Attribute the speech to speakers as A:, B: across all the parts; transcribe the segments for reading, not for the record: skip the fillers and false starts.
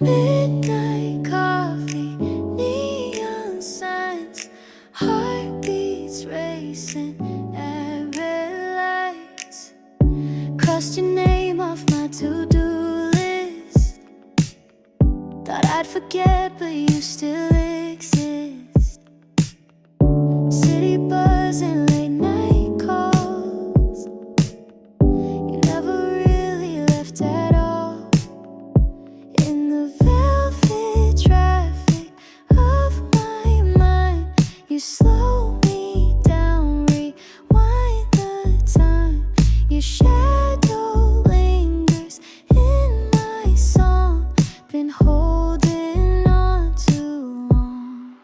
A: Midnight coffee, neon signs, heartbeats racing at red lights. Crossed your name off my to-do list. Thought I'd forget, but you still exist. City buzzing, late night calls. You never really left at all. In the velvet traffic of my mind, you slow me down, rewind the time. Your shadow lingers in my song. Been holding on too long.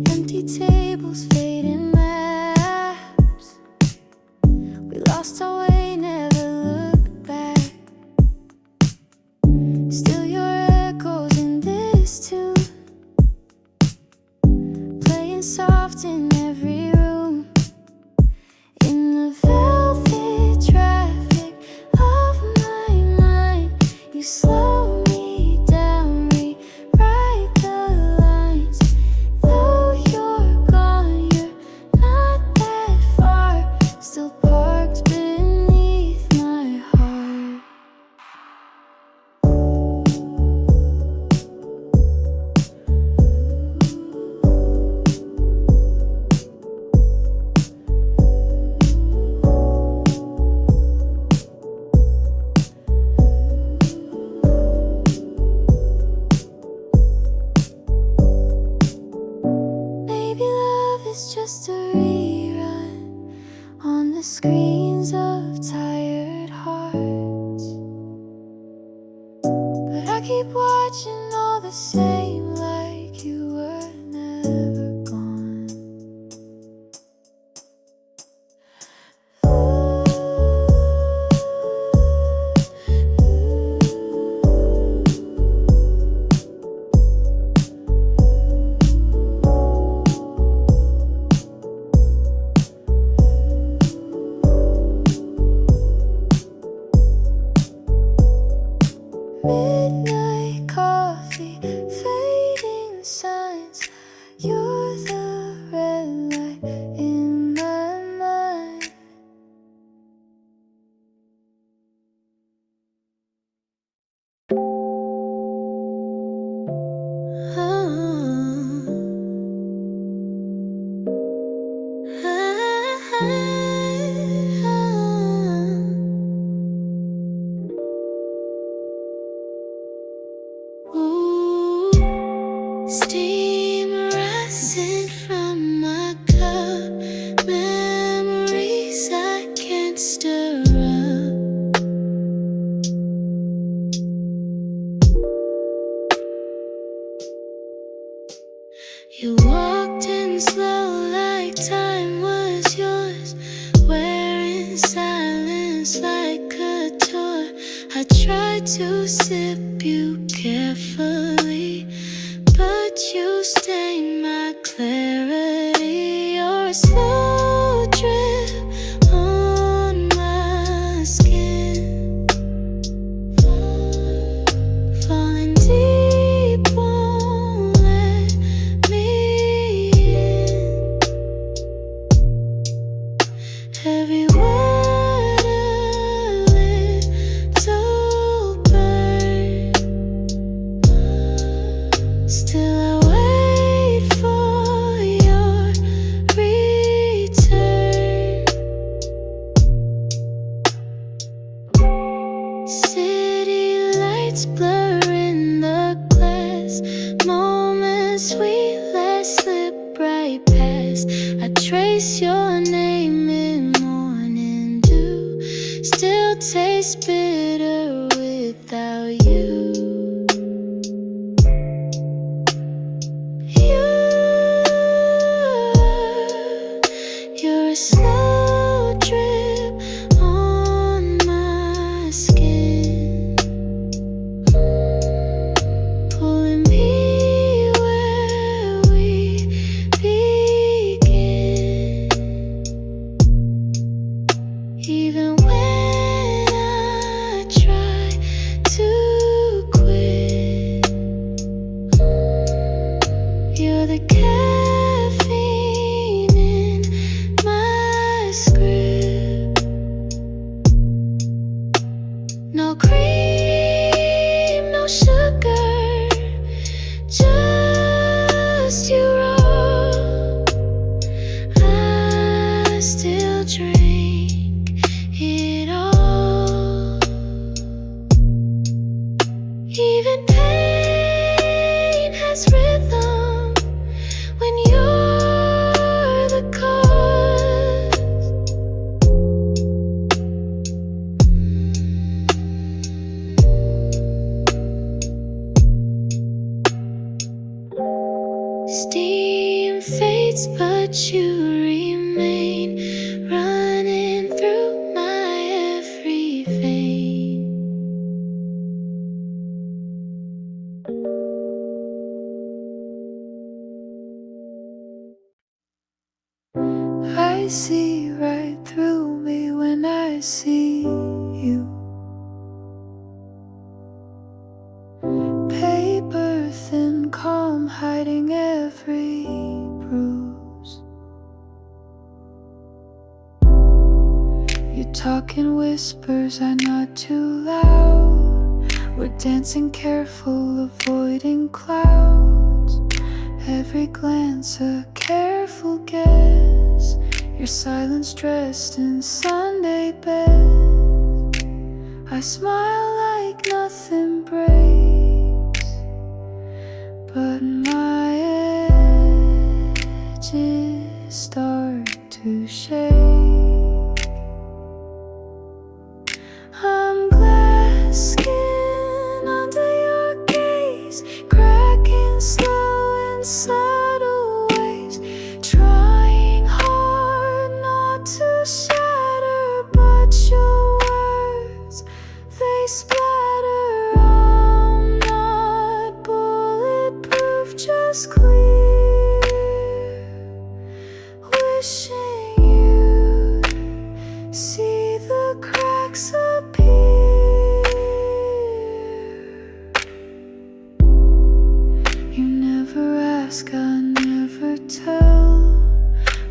A: Empty tables, fading maps. We lost our way, never looked back. Still your echoes in this tune, playing soft in every room. In the velvet traffic of my mind, you slow me down, rewrite the lines. Though you're gone, you're not that far, still parked beneath my heart. Maybe love is just a rerun on the screens of tired hearts. But I keep watching all the same, like you were never gone. Midnight coffee, fading signs. You're the red light in my mind. Ooh, steam rising from my cup. Memories I can't stir up. You walked in slow like time was yours, wearing silence like a tour. I tried to sip you carefully, but you stained my clarity. You're a slow drip on my skin, falling deep, won't let me in. Every word a little burn. Still I wait for your return. City lights blur in the glass. Moments we let slip right past. I trace your name in morning dew. Still tastes bitter without you. You're a slow drip Even pain has rhythm when you're the cause. Steam fades, but you remain, running through my every vein. I see right through me when I see you. Paper thin, calm, hiding every bruise. You talk in whispers, I nod too loud. We're dancing careful, avoiding clouds. Every glance a careful guess. Your silence dressed in Sunday best. I smile like nothing breaks, but my edges start to shake. I'm glass skin under your gaze, cracking slow in subtle ways, trying hard not to shatter, but your words, they splatter. I'm not bulletproof, just clear, wishing you'd see the cracks appear. You never ask, I never tell,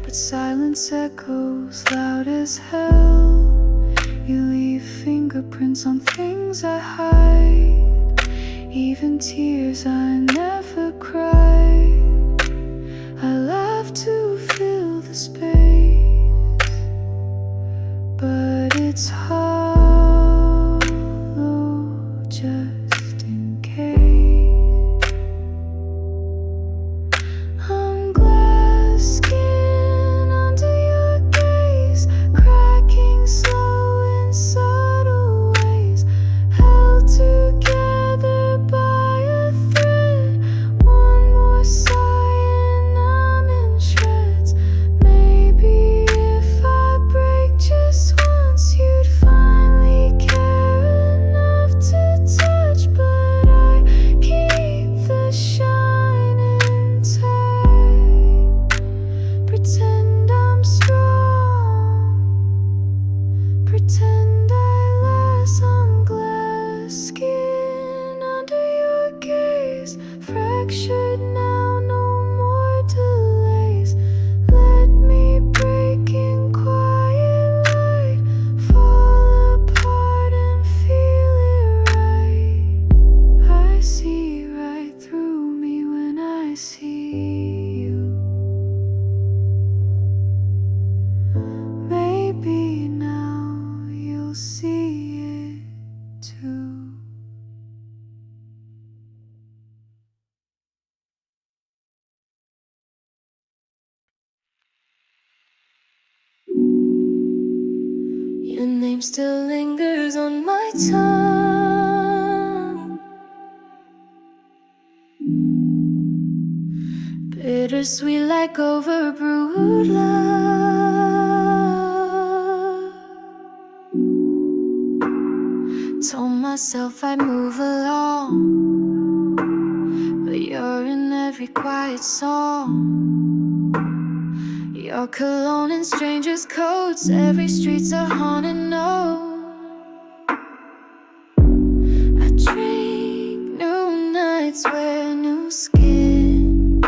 A: but silence echoes loud as hell. You leave fingerprints on things I hide, even tears I never cried. I laugh to fill the space, but it's hollow just in case. I'm glass skin under your gaze, cracking slow in subtle ways, held together by a thread. One more sigh and I'm in shreds. Maybe if I break just once, you'd finally care enough to touch, but I keep the shine intact. Pretend I'm strong, pretend I last. I'm glass skin under your gaze, fractured now, no more delays. Let me break in quiet light, fall apart and feel it right. I see right through me when I see you. Maybe now you'll see it too. Your name still lingers on my tongue, bittersweet like overbrewed love. Told myself I'd move along, but you're in every quiet song. Your cologne in strangers' coats, every street's a haunted note. I drink new nights, wear new skin,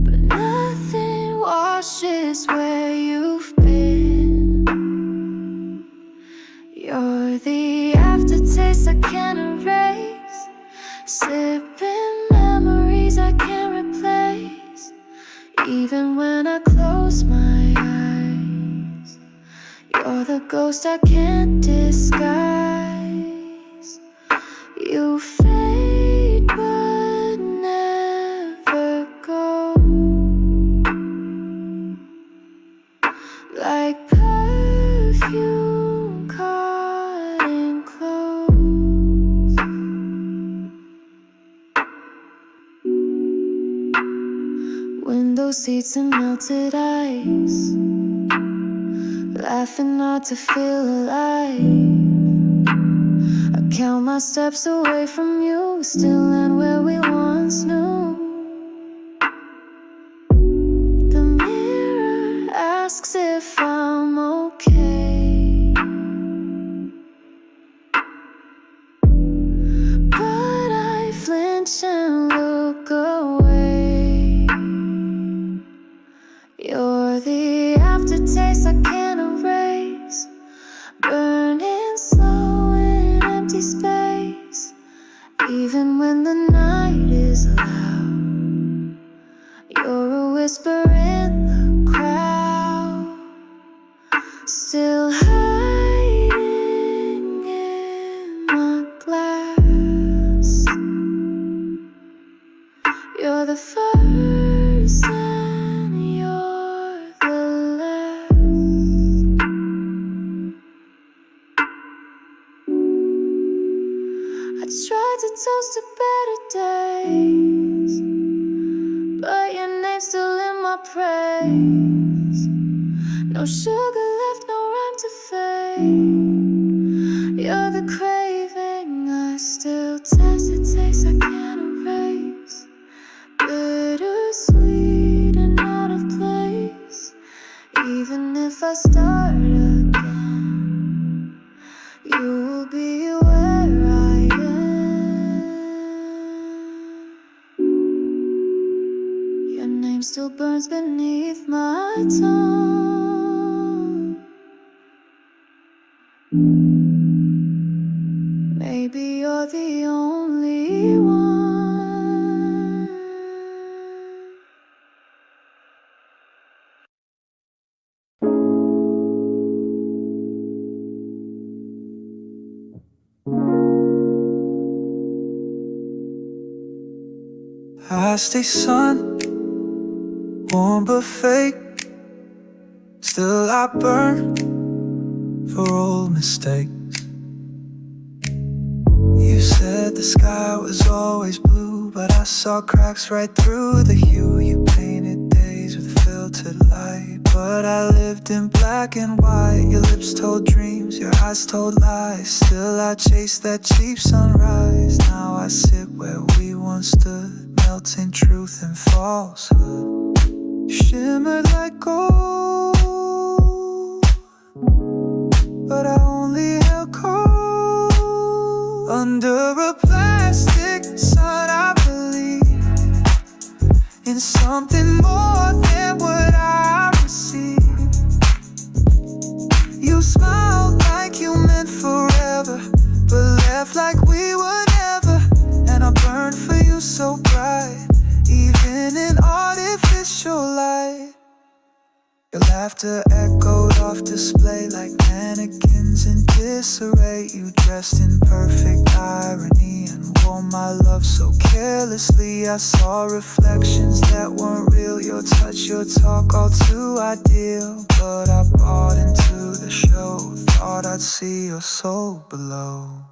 A: but nothing washes where you've been. You're the aftertaste I can't erase, sipping memories I can't replace. Even when I close my eyes, you're the ghost I can't disguise. seats and melted ice, laughing not to feel alive. I count my steps away from you, still land where we once knew. The mirror asks if I'm okay, but I flinch and look away. You're the aftertaste I can't erase, burning slow in empty space. Even when the night is loud, you're a whisper in the crowd, still hiding in my glass. You're the first and you're the last. I tried to toast to better days, but your name's still in my praise. No sugar left, no rhyme to fade. You're the craving I still taste, a taste I can't erase. Bittersweet and out of place. Even if I start again, you will be where I am. Your name still burns beneath my tongue. Maybe you're the only one.
B: I stay sun, warm but fake. Still I burn for old mistakes. You said the sky was always blue, but I saw cracks right through the hue. You painted days with filtered light, but I lived in black and white. Your lips told dreams, your eyes told lies. Still I chased that cheap sunrise. Now I sit where we once stood, melting truth and falsehood. Shimmered like gold, but I only held cold. Under a plastic sun, I believe in something more than what I received. You smiled like you meant forever, but left like we were never. And I burned for you so bright, even in artificial light. Your laughter echoed off display like mannequins in disarray. You dressed in perfect irony and wore my love so carelessly. I saw reflections that weren't real, your touch, your talk, all too ideal. But I bought into the show, thought I'd see your soul below.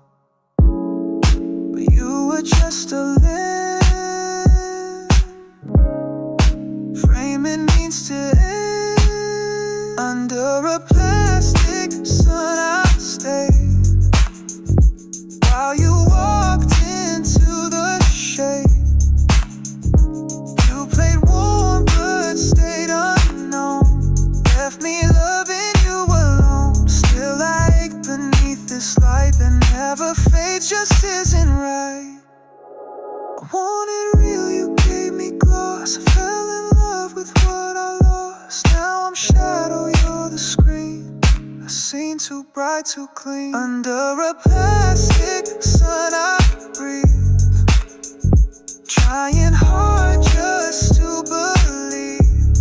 B: But you were just a limb, framing means to end. Under a plastic sun I stayed, while you walked into the shade. You played warm but stayed unknown, left me loving you alone. Still I ache beneath this light that never fades, just isn't right. I wanted real, you gave me gloss. I fell in love with what I lost. Now I'm shadow, you're the screen. I seen too bright, too clean. Under a plastic sun I breathe, trying hard just to believe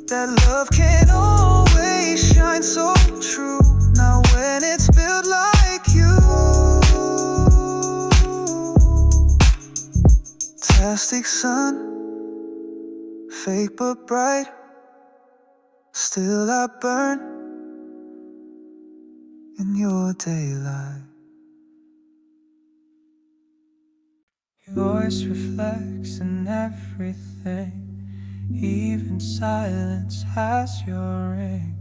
B: that love can always shine so true. Now when it's built like you, plastic sun, fake but bright. Still I burn in your daylight. Your voice reflects in everything Even silence has your ring.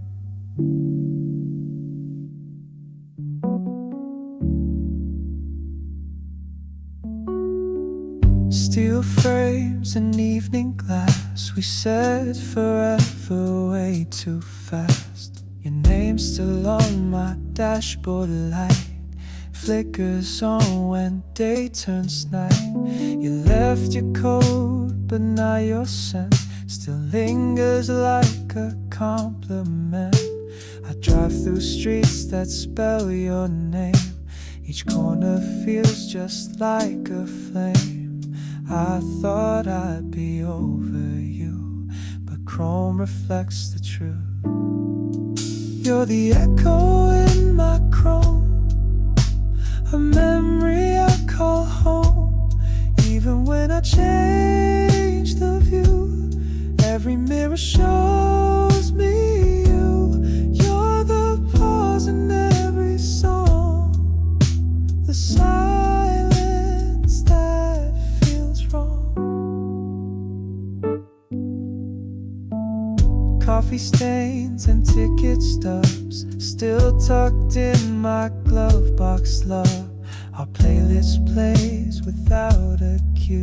B: Steel frames and evening glass, we said forever way too fast. Your name's still on my dashboard light, flickers on when day turns night. You left your code, but now your scent still lingers like a compliment. I drive through streets that spell your name, each corner feels just like a flame. I thought I'd be over you, but chrome reflects the truth. You're the echo in my chrome, a memory I call home. Even when I change the view, every mirror shows me you. You're the pause in every song, the silence that feels wrong. Coffee stains and ticket stubs still tucked in my glove box, love. Our playlist plays without a cue.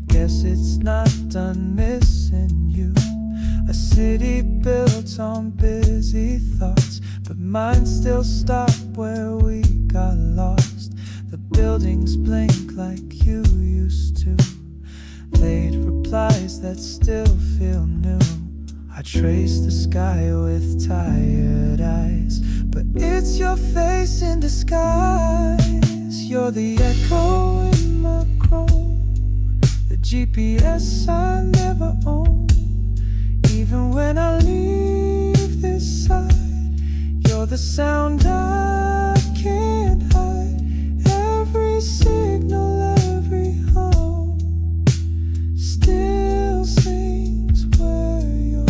B: Guess it's not done missing you. A city built on busy thoughts, but mine still stop where we got lost. The buildings blink like you used to, late replies that still feel new. I trace the sky with tired eyes, but it's your face in disguise. You're the echo in my chrome, the GPS I never own. Even when I leave this side, you're the sound I can't hide. Every signal, every hum still sings where you're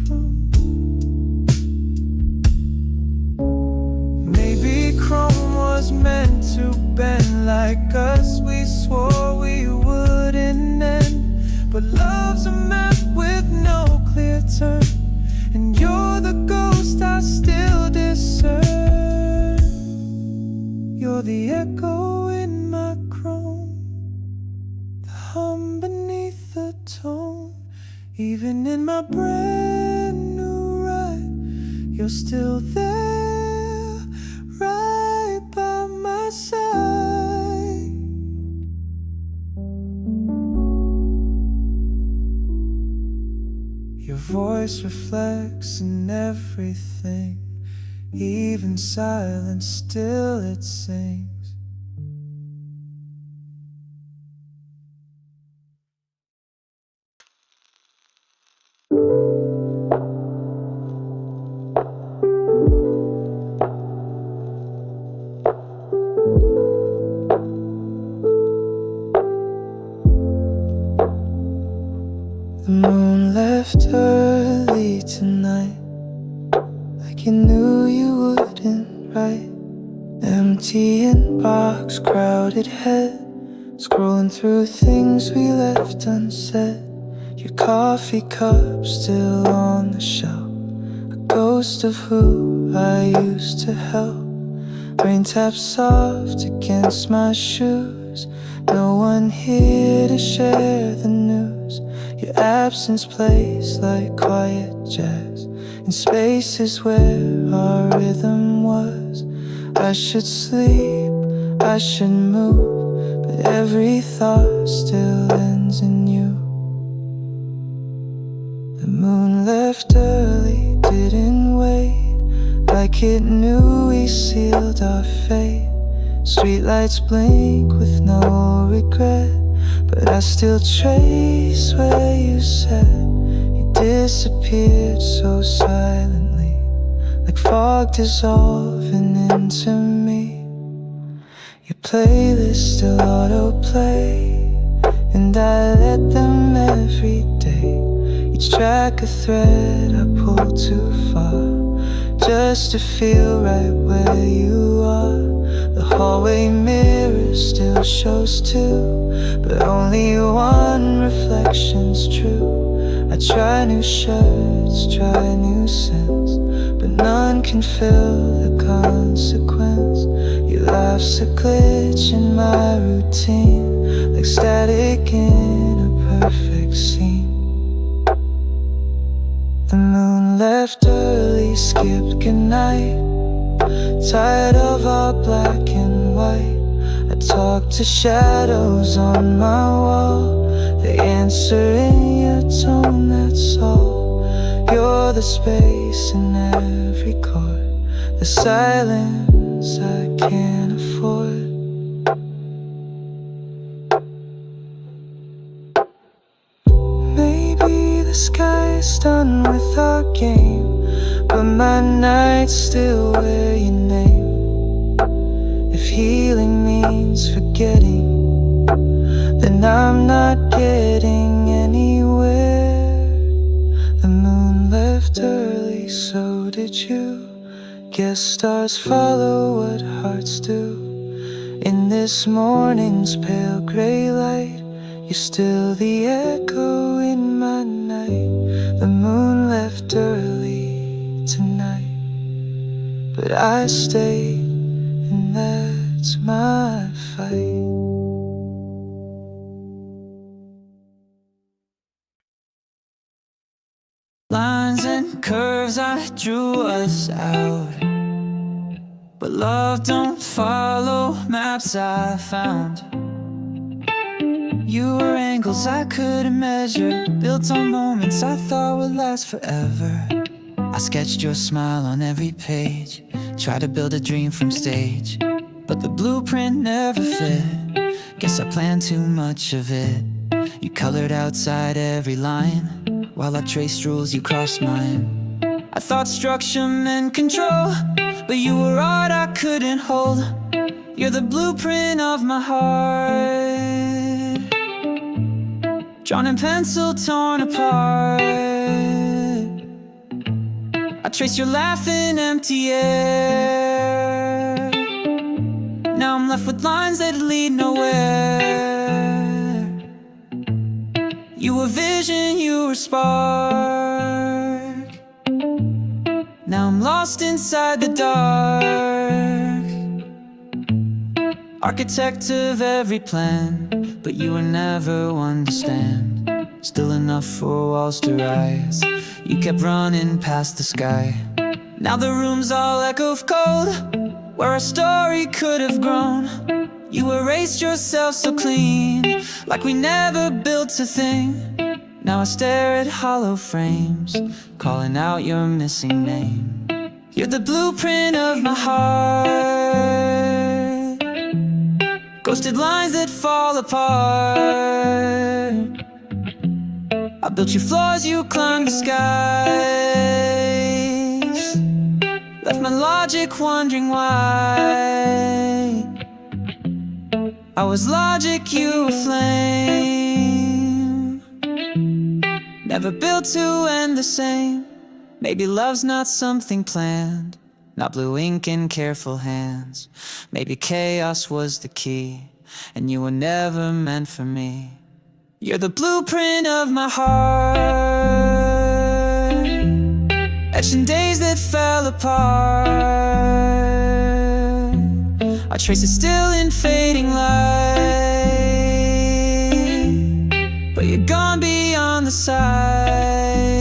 B: from. Maybe chrome was meant to bend like us, we swore we wouldn't end. But love's a map with no clear turn, and you're the ghost I still discern. You're the echo in my chrome, the hum beneath the tone. Even in my brand new ride, you're still there, right by my side. Your voice reflects in everything, even silence still it sings. The moon left early tonight, like you knew you wouldn't write. Empty inbox, crowded head, scrolling through things we left unsaid. Your coffee cup still on the shelf, a ghost of who I used to help. Rain taps soft against my shoes, no one here to share the news. Your absence plays like quiet jazz in spaces where our rhythm was. I should sleep, I should move, but every thought still ends in you. The moon left early, didn't wait, like it knew we sealed our fate. Streetlights blink with no regret, but I still trace where you said you disappeared so silently, like fog dissolving into me. Your playlist still autoplay, and I let them every day. Each track a thread I pull too far, just to feel right where you are. The hallway mirror still shows two, but only one reflection's true. I try new shirts, try new scents, but none can fill the consequence. Your life's a glitch in my routine, like static in a perfect scene. The moon left early, skipped goodnight, tired of all black and white. I talk to shadows on my wall, they answer in your tone, that's all. You're the space in every chord, the silence I can't afford. Maybe the sky's done with our game, but my nights still wear your name. If healing means forgetting, then I'm not getting anywhere. The moon left early, so did you. Guess stars follow what hearts do. In this morning's pale gray light, you're still the echo in my night. The moon left early tonight, but I stayed, and that's my fight. Lines and curves, I drew us out, but love don't follow maps I found. You were angles I couldn't measure, built on moments I thought would last forever. I sketched your smile on every page, tried to build a dream from stage, but the blueprint never fit. Guess I planned too much of it. You colored outside every line, while I traced rules you crossed mine. I thought structure meant control, but you were art I couldn't hold. You're the blueprint of my heart, drawn in pencil, torn apart. I trace your laugh in empty air. Now I'm left with lines that lead nowhere. You were vision, you were spark. Now I'm lost inside the dark. Architect of every plan, but you were never one to stand. Still enough for walls to rise. You kept running past the sky. Now the room's all echo of cold, where our story could have grown. You erased yourself so clean, like we never built a thing. Now I stare at hollow frames, calling out your missing name. You're the blueprint of my heart, ghosted lines that fall apart. I built your floors, you climbed the skies, left my logic wondering why. I was logic, you were flame, never built to end the same. Maybe love's not something planned, not blue ink in careful hands. Maybe chaos was the key, and you were never meant for me. You're the blueprint of my heart, etched in days that fell apart. I trace it still in fading light, but you're gone beyond the sight.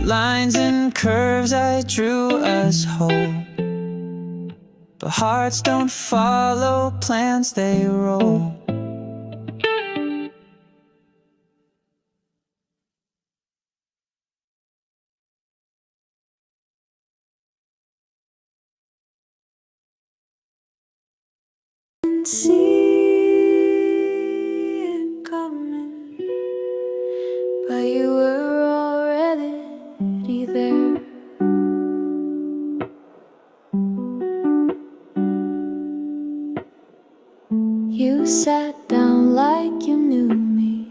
B: Lines and curves, I drew us whole, but hearts don't follow plans, they roll.
A: See it coming, but you were already there. You sat down like you knew me,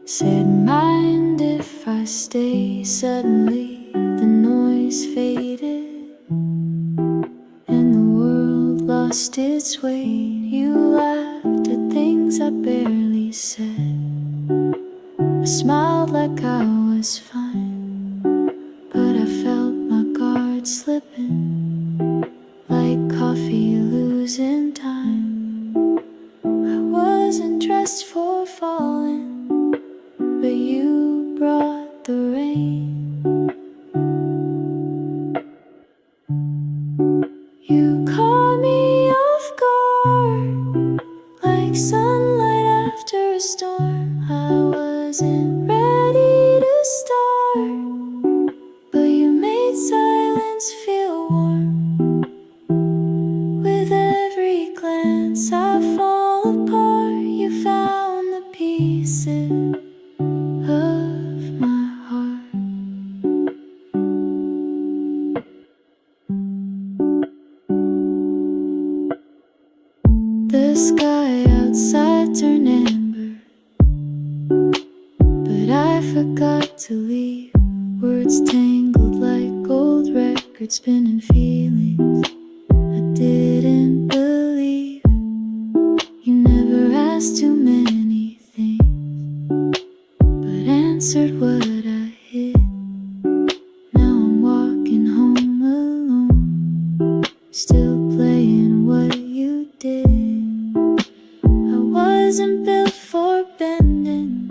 A: said, mind if I stay? Suddenly the noise faded and the world lost its weight. You laughed at things I barely said. I smiled like I was fine, but I felt my guard slipping, like coffee losing time. I wasn't dressed for falling, but you brought the rain. You caught me off guard, like sunlight after a storm. I wasn't ready to start, but you made silence feel warm. With every glance I fall apart, you found the pieces of my heart. The sky outside turned amber, but I forgot to leave. Words tangled like old records, spinning feelings I didn't believe. You never asked too many things, but answered what I hid. Now I'm walking home alone, still playing what you did. I wasn't built for bending,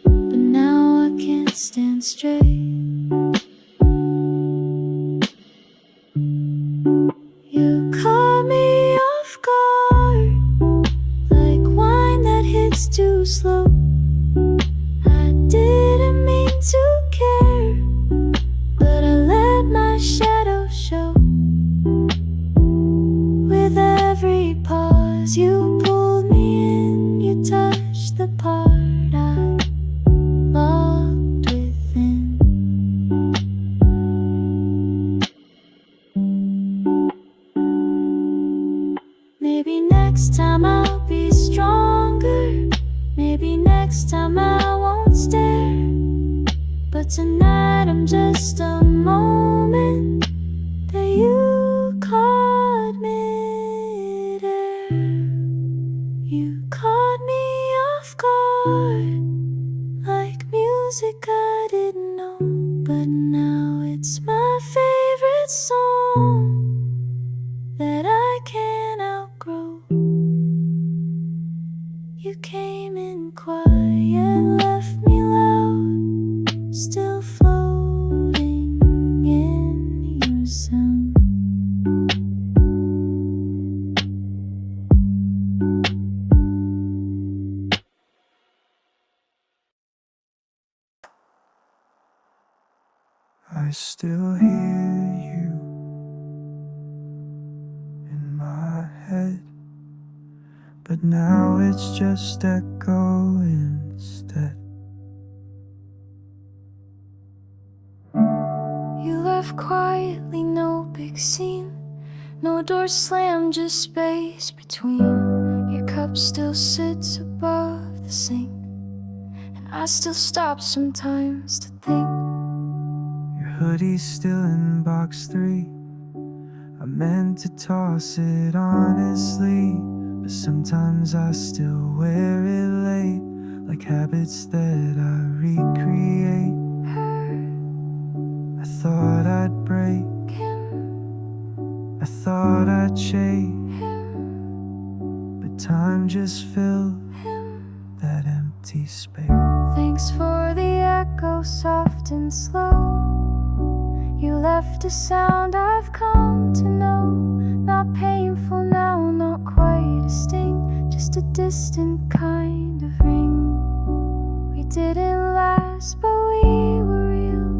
A: but now I can't stand straight. You caught me off guard, like wine that hits too slow. I didn't mean to care, but I let my shadow show. With every pause you pulled me in, you touched the part I locked within. Maybe next time I'll be stronger, maybe next time I won't stare. But tonight I'm just a moment that you caught midair. You caught me off guard, like music I didn't know. But now it's my favorite song that I can't outgrow. You came in quiet, left me loud, still floating in your sound.
B: I still hear you in my head, but now it's just echo instead.
A: You left quietly, no big scene, no door slammed, just space between. Your cup still sits above the sink, and I still stop sometimes to think.
B: Your hoodie's still in box 3. I meant to toss it honestly, but sometimes I still wear it late, like habits that I recreate. I thought I'd break him, I thought I'd shake him, but time just filled that empty space.
A: Thanks for the echo, soft and slow. You left a sound I've come to know, not painful now, not quite a sting, just a distant kind of ring. We didn't last, but we were real.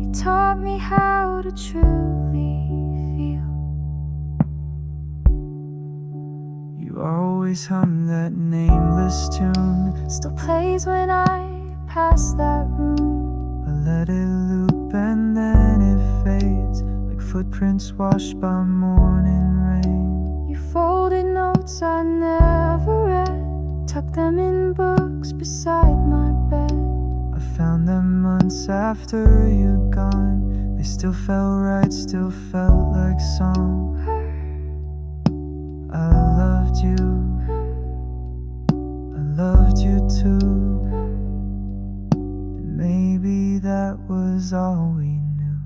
A: You taught me how to truly feel.
B: You always hum that nameless tune,
A: Still plays when I pass that room.
B: I let it loop and then it fades, like footprints washed by morning rain.
A: You folded notes I never read, tucked them in books beside my bed.
B: I found them months after you'd gone, they still felt right, still felt like song. I loved you, I loved you too. too. And maybe that was all we knew.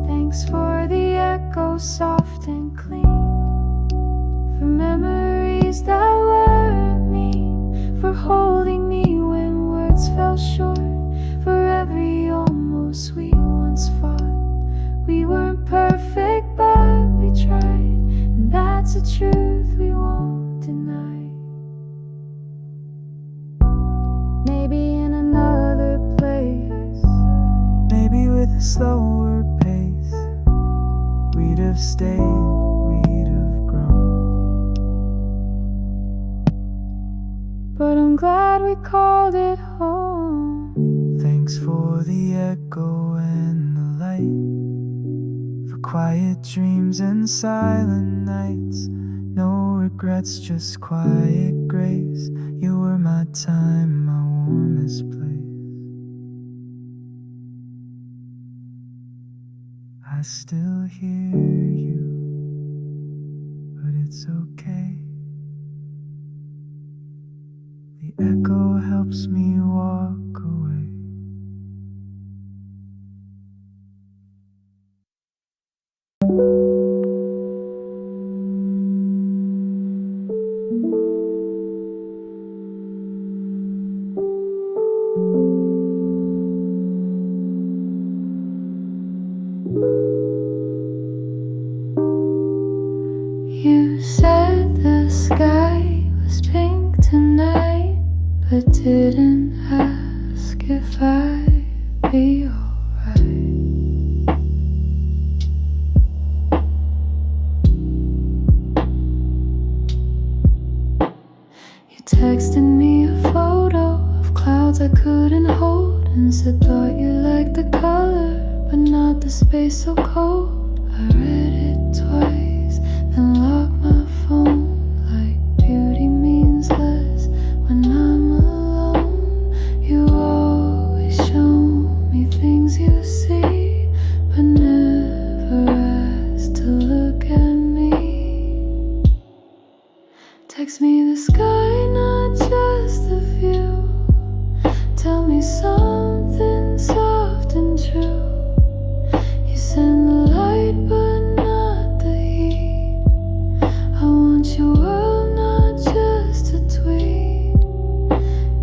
A: Thanks for the echo, soft and clean, for memories that weren't mean, for holding me when words fell short, for every almost we once fought. We weren't perfect, but we tried, and that's a truth we won't deny. Maybe in another place,
B: maybe with a slower pace, we'd have stayed, we'd have grown.
A: but I'm glad we called it home.
B: Thanks for the echo and the light, for quiet dreams and silent nights. No regrets, just quiet grace. You were my time, my warmest place. I still hear you, but it's okay. The echo helps me walk away.
A: You said the sky was pink tonight, but didn't ask if I'd be alright. You texted me a photo of clouds I couldn't hold, and said thought you liked the color, but not the space so cold. I read it twice, then locked my phone. Like beauty means less when I'm alone. You always show me things you see, but never ask to look at me. Text me the sky, not just the view. Tell me something soft and true. You send the light, but not the heat. I want your world, not just a tweet.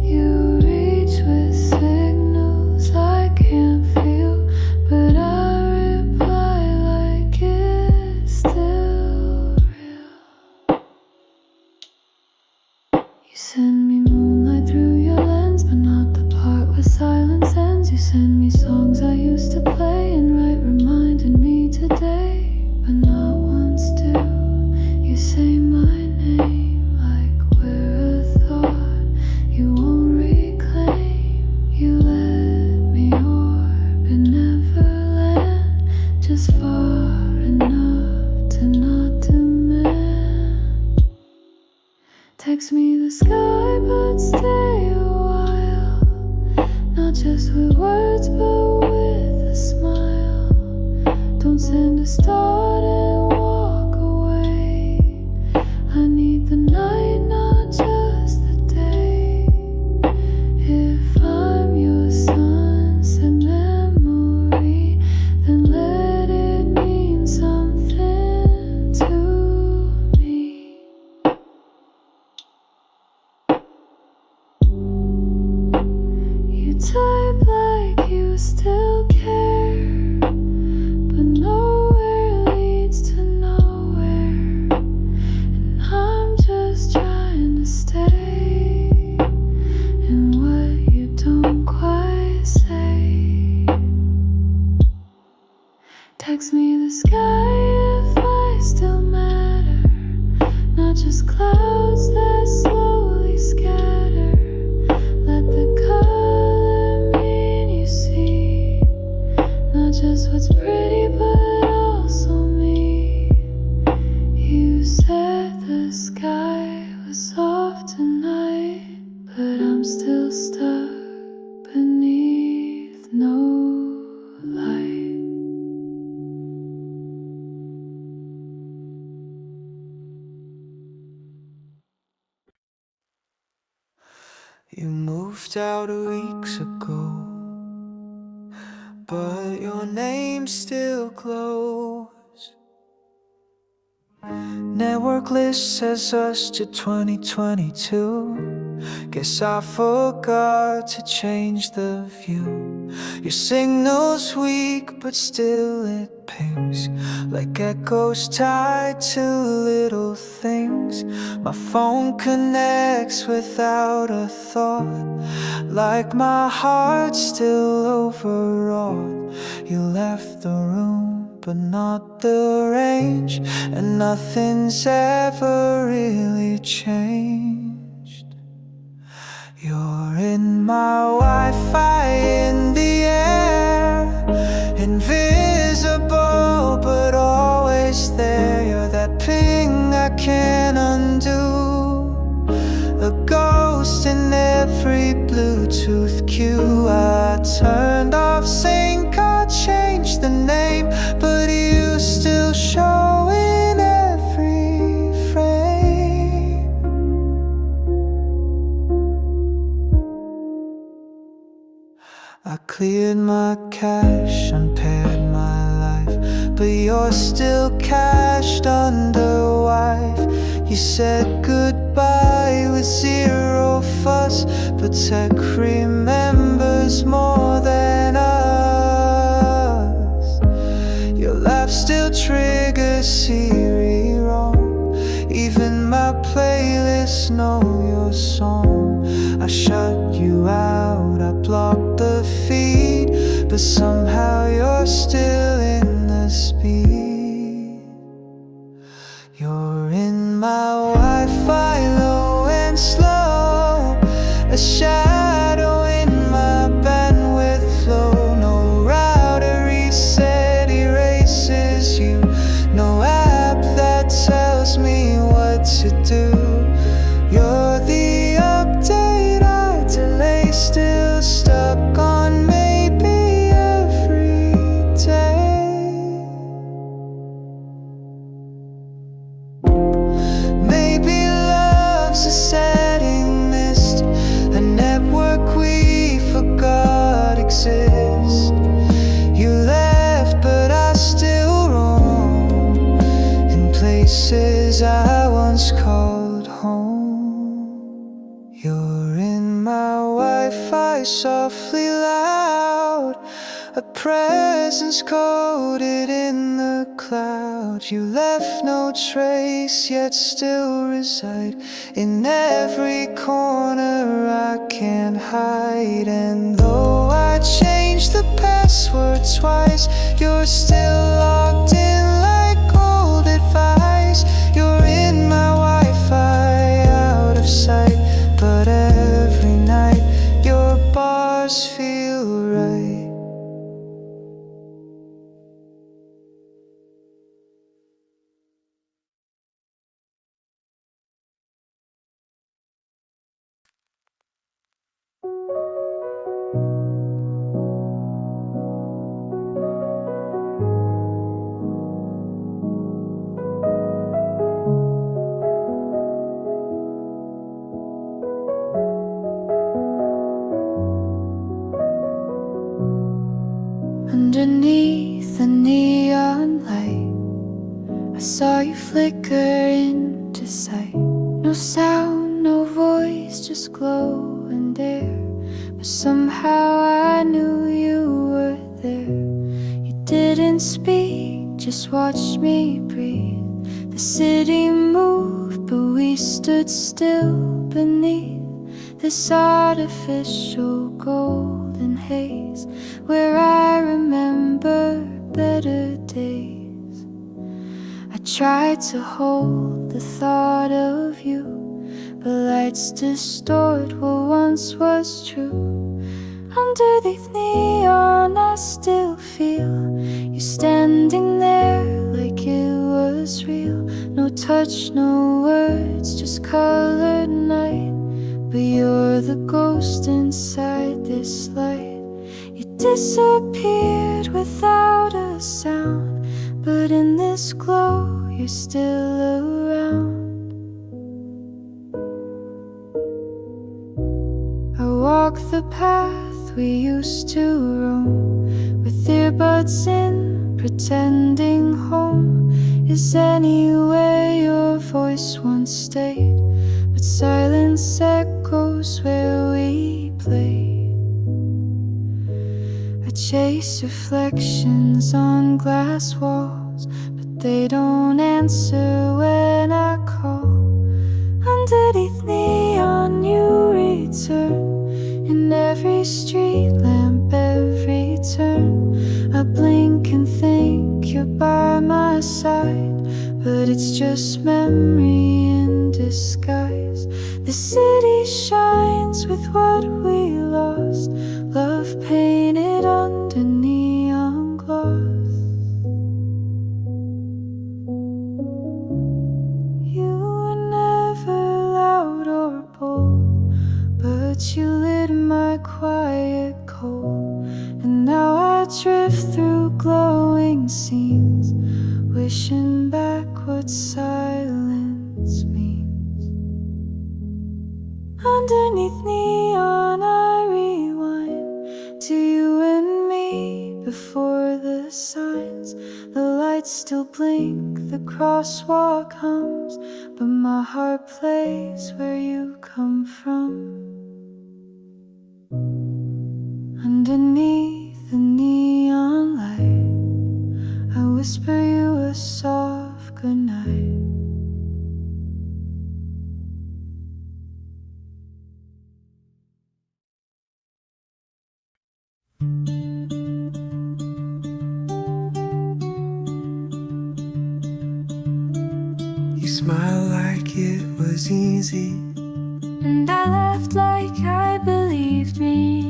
A: You reach with signals I can't feel, but I reply like it's still real. You send me moonlight through your lens, but not the part where silence ends. You send me songs I used to play and write, reminding me today, but not once do you say my name. Like we're a thought you won't reclaim. You let me orbit Neverland, just far enough to not demand. Text me the sky, but stay a while. Not just with words, but with a smile. Don't send a start and walk away. I need the night, not just the day. If I'm your sunset memory, then let it mean something to me. You type like you still care, but nowhere leads to nowhere. And I'm just trying to stay in what you don't quite say. Text me the sky if I still matter, not just clouds that slowly scatter. Let the color mean you see, not just what's pretty but also me. You said the sky was soft tonight, but I'm still stuck beneath no light.
B: moved out weeks ago, but your name still glows. Network list says us to 2022. Guess I forgot to change the view. Your signal's weak, but still it pings like echoes tied to little things. My phone connects without a thought, like my heart's still overawed. You left the room, but not the range, and nothing's ever really changed. You're in my Wi-Fi in the air, invisible but always there. You're that ping I can't undo, a ghost in every Bluetooth cue. I turned off sync, I changed the name, but you still show in every frame. I cleared my cache, unpaired my life, but you're still cached under wife. You said goodbye with zero fuss, but tech remembers more than us. Your laugh still triggers Siri wrong, even my playlists know your song. I shut you out, I blocked the feed, but somehow you're still in the speed. You're in my Wi-Fi, low and slow, a shadow in my bandwidth flow. No router reset erases you, no app that tells me what to do. You're the update I delay, still stuck on maybe every day. Maybe love's a setting missed, a network we forgot exists. You left, but I still roam in places I once called home. You're in my Wi-Fi, softly loud, a presence coded in the cloud. You left no trace, yet still reside in every corner I can't hide. And though I changed the password twice, you're still logged in like old advice. You're in my Wi-Fi, out of sight, but every night your bars feel right. Underneath the neon light, I saw you flicker into sight. No sound, no voice, just glow and air, but somehow I knew you were there. You didn't speak, just watched me breathe. The city moved, but we stood still beneath this artificial golden haze, where I remember better days. I tried to hold the thought of you, but lights distort what once was true. Underneath neon I still feel you standing there like it was real. No touch, no words, just colored night, but you're the ghost inside this light. You disappeared without a sound, but in this glow you're still around. I walk
A: we used to roam, with earbuds in, pretending home is anywhere your voice once stayed, but silence echoes where we played. I chase reflections on glass walls, but they don't answer when I call. Underneath neon you return, in every street lamp, every turn. I blink and think you're by my side, but it's just memory in disguise. The city shines with what we lost, love painted under neon gloss. You were never loud or bold, but you lit my quiet cold. And now I drift through glowing scenes, wishing back what silence means. Underneath neon I rewind to you and me before the signs. The lights still blink, the crosswalk hums, but my heart plays where you come from. Underneath the neon light, I whisper you a soft goodnight.
B: You smile like it was easy,
A: And I laughed like I believed me.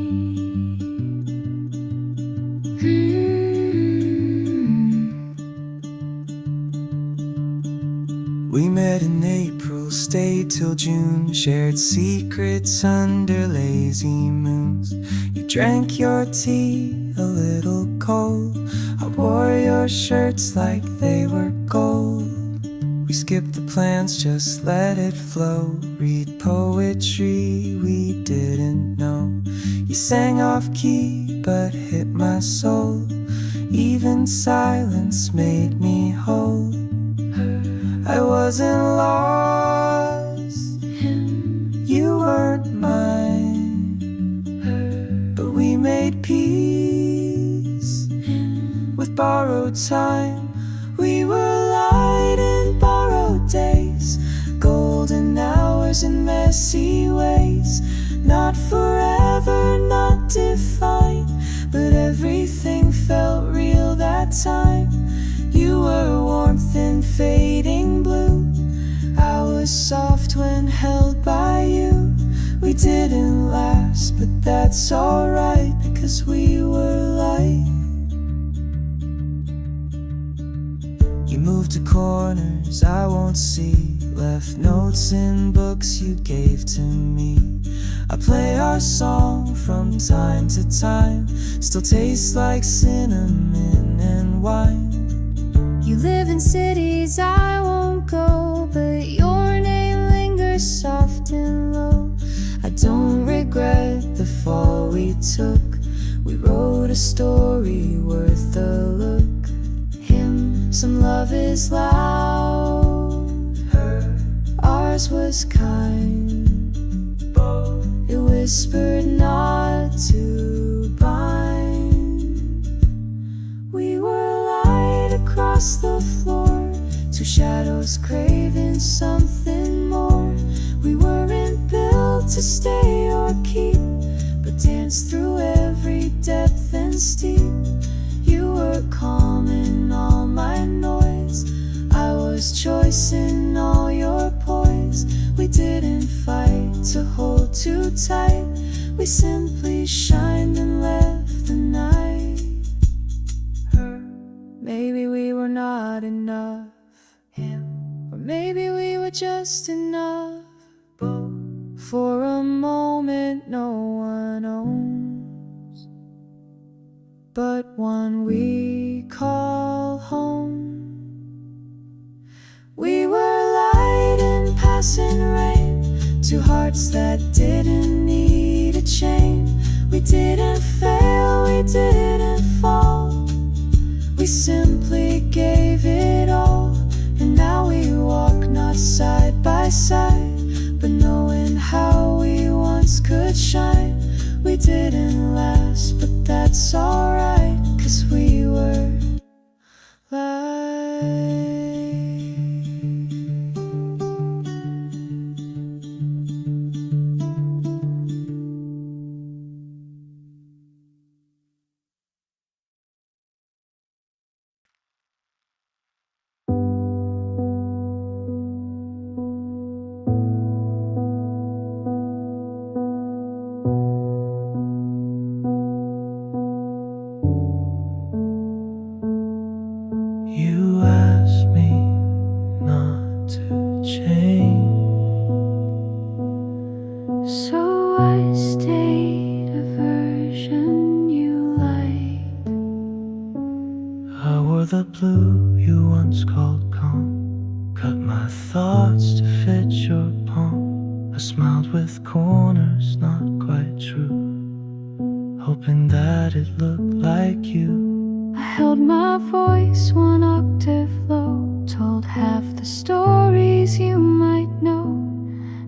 B: We met in April, stayed till June, shared secrets under lazy moons. You drank your tea a little cold, I wore your shirts like they were gold. We skipped the plans, just let it flow, read poetry we didn't know. You sang off key but hit my soul, even silence made me whole. I wasn't lost, you weren't mine, but we made peace with borrowed time. We were light in borrowed days, golden hours in messy ways. Not forever, not defined, but everything felt real that time. You were warmth in fading blue, I was soft when held by you. We didn't last, but that's alright, because we were light. You moved to corners I won't see, left notes in books you gave to me. I play our song from time to time, still tastes like cinnamon and wine.
A: You live in cities I won't go, but your name lingers soft and low. I don't regret the fall we took, we wrote a story worth a look. Him, some love is loud, her, ours was kind, both, it whispered not to bind. We were light across the floor, two shadows craving something more. We weren't built to stay or keep, but danced through every depth and steep. You were calm in all my noise, I was choice in all your poise. We didn't fight to hold too tight, we simply shined and left the night. Maybe we were not enough, or maybe we were just enough. For a moment no one owns, but one we call home. We were light in passing rain, two hearts that didn't need a chain. We didn't fail, we didn't fall. We simply gave it all. And now we walk not side by side, but knowing how we once could shine. We didn't last, but that's alright, 'cause we were light.
B: You asked me not to change,
A: So I stayed a version you liked.
B: I wore the blue you once called calm, cut my thoughts to fit your palm. I smiled with corners not quite true, hoping that it looked like you.
A: I held my voice one octave low, told half the stories you might know.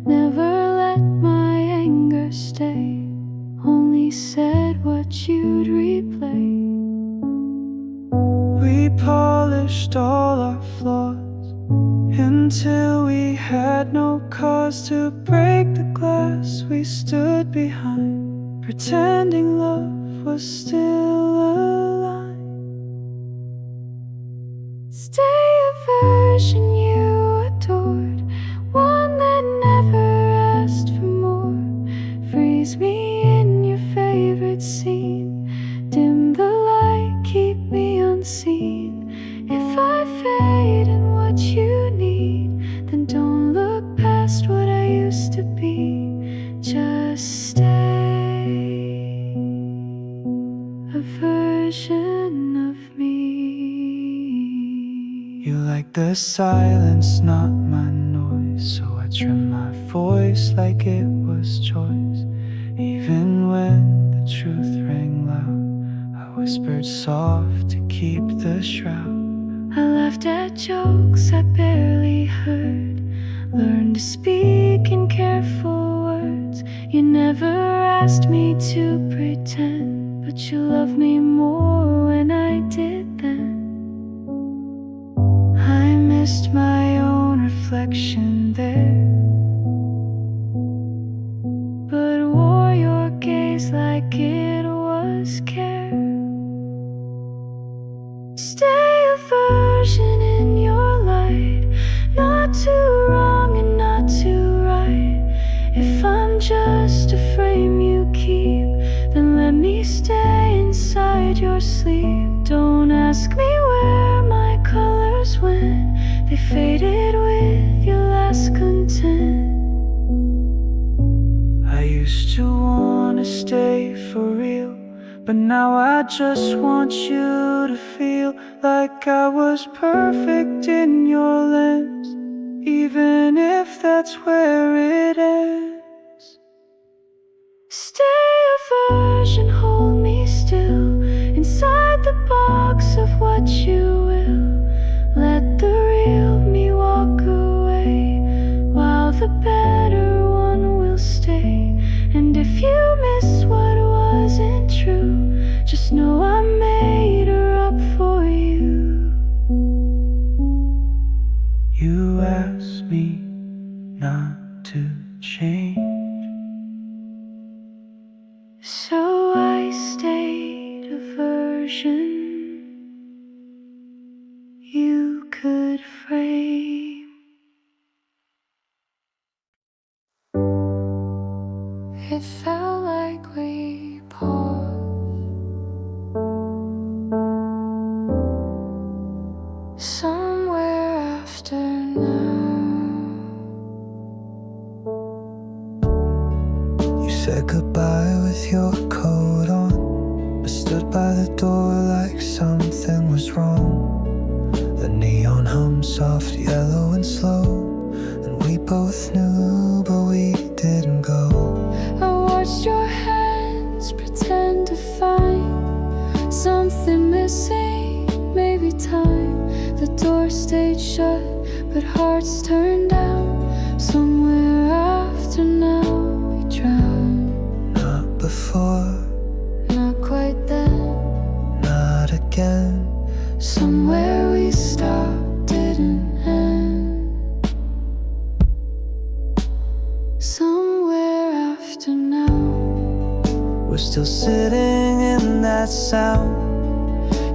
A: Never let my anger stay, only said what you'd replay.
B: We polished all our flaws until we had no cause to break the glass we stood behind, pretending love was still alive.
A: Stay a version you adored, one that never asked for more. Freeze me in your favorite scene, dim the light, keep me unseen. If I fade in what you need, then don't look past what I used to be. Just stay a version of me.
B: You like the silence, not my noise, so I trim my voice like it was choice. Even when the truth rang loud, I whispered soft to keep the shroud.
A: I laughed at jokes I barely heard, learned to speak in careful words. You never asked me to pretend, but you loved me more when I did then. I missed my own reflection there, but wore your gaze like it was care. Stay a version in your light, not too wrong and not too right. If I'm just a frame you keep, then let me stay inside your sleep. Don't ask me where my colors went, they faded with your last content.
B: I used to wanna stay for real, but now I just want you to feel like I was perfect in your lens, even if that's where it ends.
A: Stay a version, hold me still, inside the box of what you will. Let the real me walk away, while the better one will stay. And if you miss what wasn't true, just know I made her up for you.
B: You asked me not to change,
A: So I stayed a version you could frame. It felt like we paused somewhere after now.
B: you said goodbye with your coat on, but stood by the door like something was wrong. The neon hum soft, yellow and slow, and we both knew, but we didn't go.
A: I watched your hands pretend tend to find something missing, maybe time. The door stayed shut, but hearts turned down. Somewhere after now we drown.
B: Not before,
A: not quite then,
B: not again.
A: somewhere we stopped didn't end. Somewhere after now,
B: We're still sitting in that sound.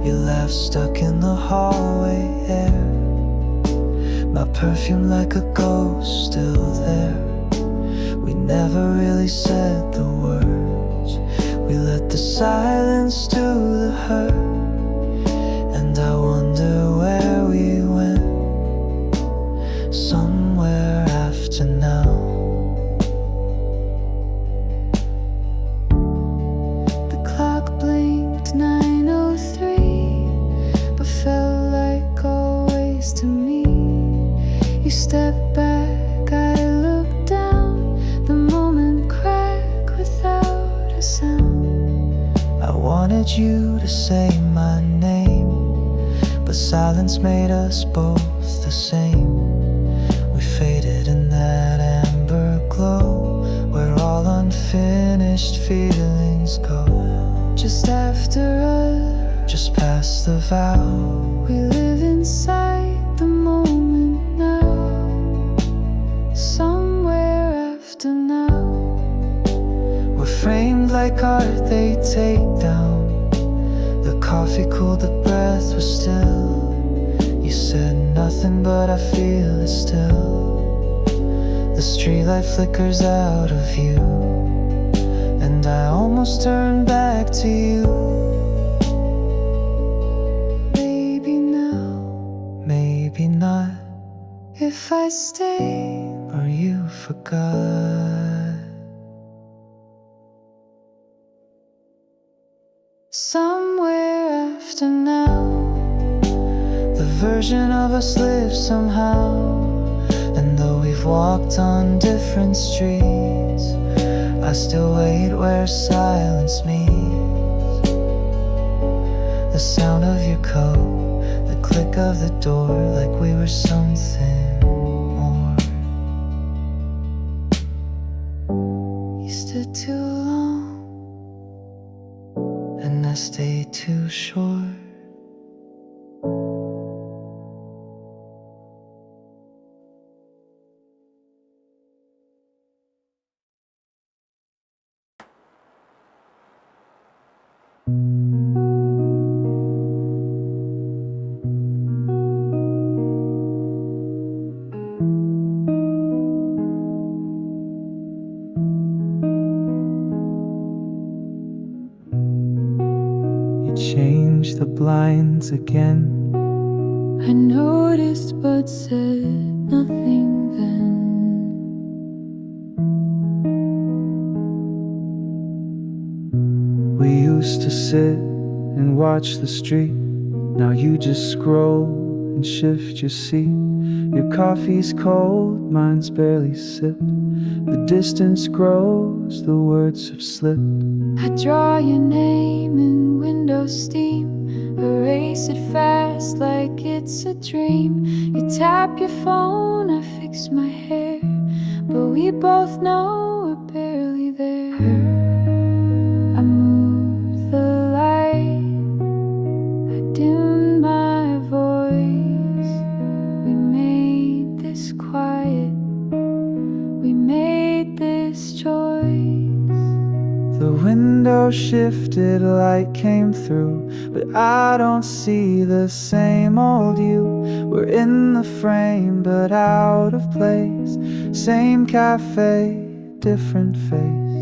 B: Your laugh stuck in the hallway air. My perfume like a ghost still there. We never really said the words. We let the silence do the hurt. And I wonder where we went. Somewhere after now.
A: the clock blinked 9:03, but felt like always to me. You stepped back, I looked down. The moment cracked without a sound.
B: I wanted you to say my name, but silence made us both the same. We faded in that amber glow, where all unfinished feelings go.
A: Just after us,
B: Just past the vow.
A: we live inside the moment now. Somewhere after now,
B: We're framed like art they take down. The coffee cooled, the breath was still. You said nothing, but I feel it still. The streetlight flickers out of view, and I almost turn back to you.
A: maybe now,
B: Maybe not,
A: if I stay.
B: or you forgot.
A: Somewhere after now,
B: The version of us lives somehow. And though we've walked on different streets, I still wait where silence meets. The sound of your coat, the click of the door, like we were something more.
A: you stood too long.
B: And I stayed too short. You changed the blinds again.
A: I noticed but said nothing then.
B: We used to sit and watch the street. Now you just scroll and shift your seat. Your coffee's cold, mine's barely sipped. The distance grows, the words have slipped.
A: I draw your name in window steam, erase it fast like it's a dream. You tap your phone, I fix my hair, but we both know we're barely there. I moved the light, I dimmed my voice. We made this quiet, we made this choice.
B: The window shifted, light came through, but I don't see the same old you. We're in the frame, but out of place. Same cafe, different face.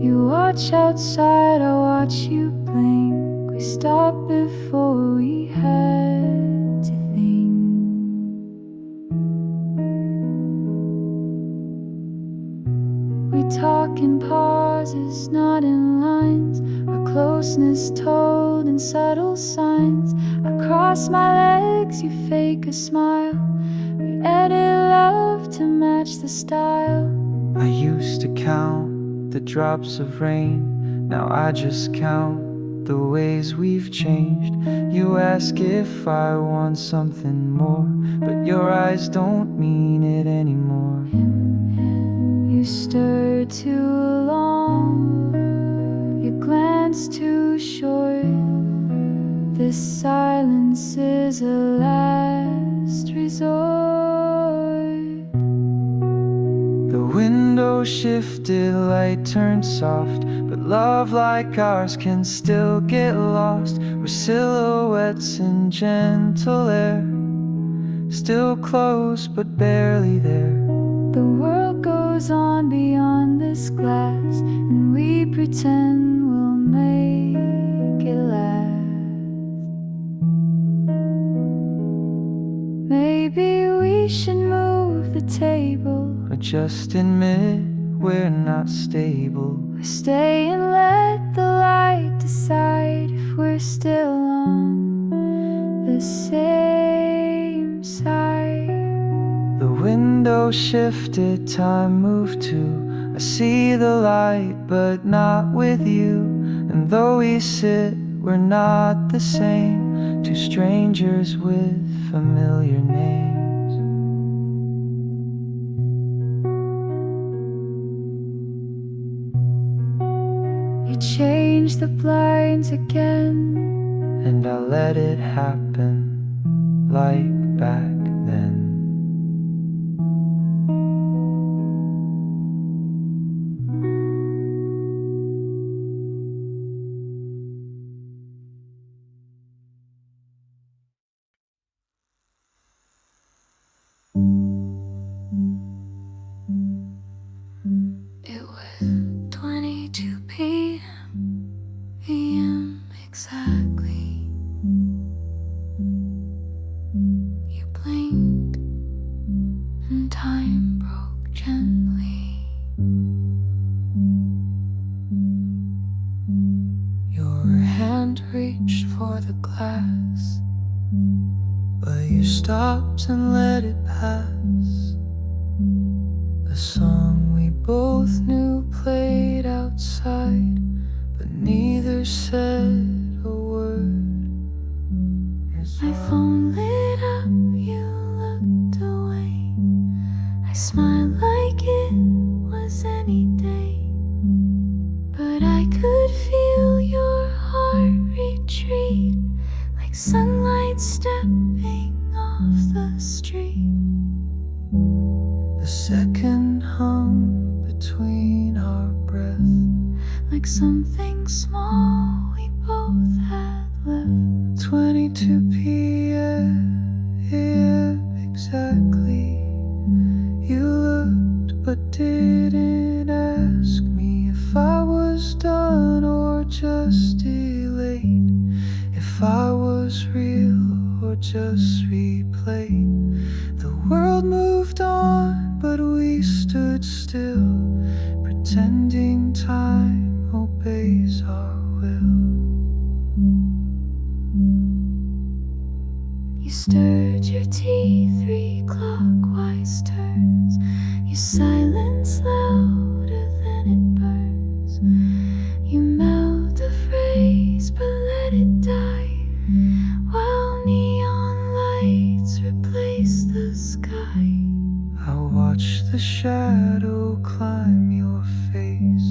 A: You watch outside, I watch you blink. We stopped before we had to think. We talk in pauses, not in lines. Our closeness told in subtle signs. I cross my legs, you fake a smile. We edit love to match the style.
B: I used to count the drops of rain, Now I just count the ways we've changed. You ask if I want something more, but your eyes don't mean it anymore.
A: You stir too long, you glance too short. This silence is a last resort.
B: The window shifted, light turned soft, but love like ours can still get lost. We're silhouettes in gentle air, still close but barely there.
A: The world goes on beyond this glass, and we pretend we'll make it last. Maybe we should move the table,
B: Or just admit we're not stable.
A: or stay and let the light decide if we're still on the same side.
B: The window shifted, time moved too. I see the light, but not with you. And though we sit, we're not the same. Two strangers with familiar names.
A: You change the blinds again,
B: And I let it happen like back then.
A: It was 22 p.m. exactly. You blinked and time broke gently. Your hand reached for the glass,
B: But you stopped and let it pass. The song we both knew played outside, but neither said a word.
A: my phone lit up, you looked away. I smiled like it was any day, but I could feel your heart retreat, like sunlight stepping off the street.
B: The second hung between our breath,
A: Like something small we both had left.
B: 22 p.m. exactly. You looked but didn't ask me if I was done or just delayed, if I was real or just replayed. The world moved on, but we stood still, pretending time obeys our will.
A: You stirred your tea 3 clockwise turns. Your silence louder than it burns. You meld the phrase but let it die, while neon lights replace the sky.
B: I watch the shadow climb your face.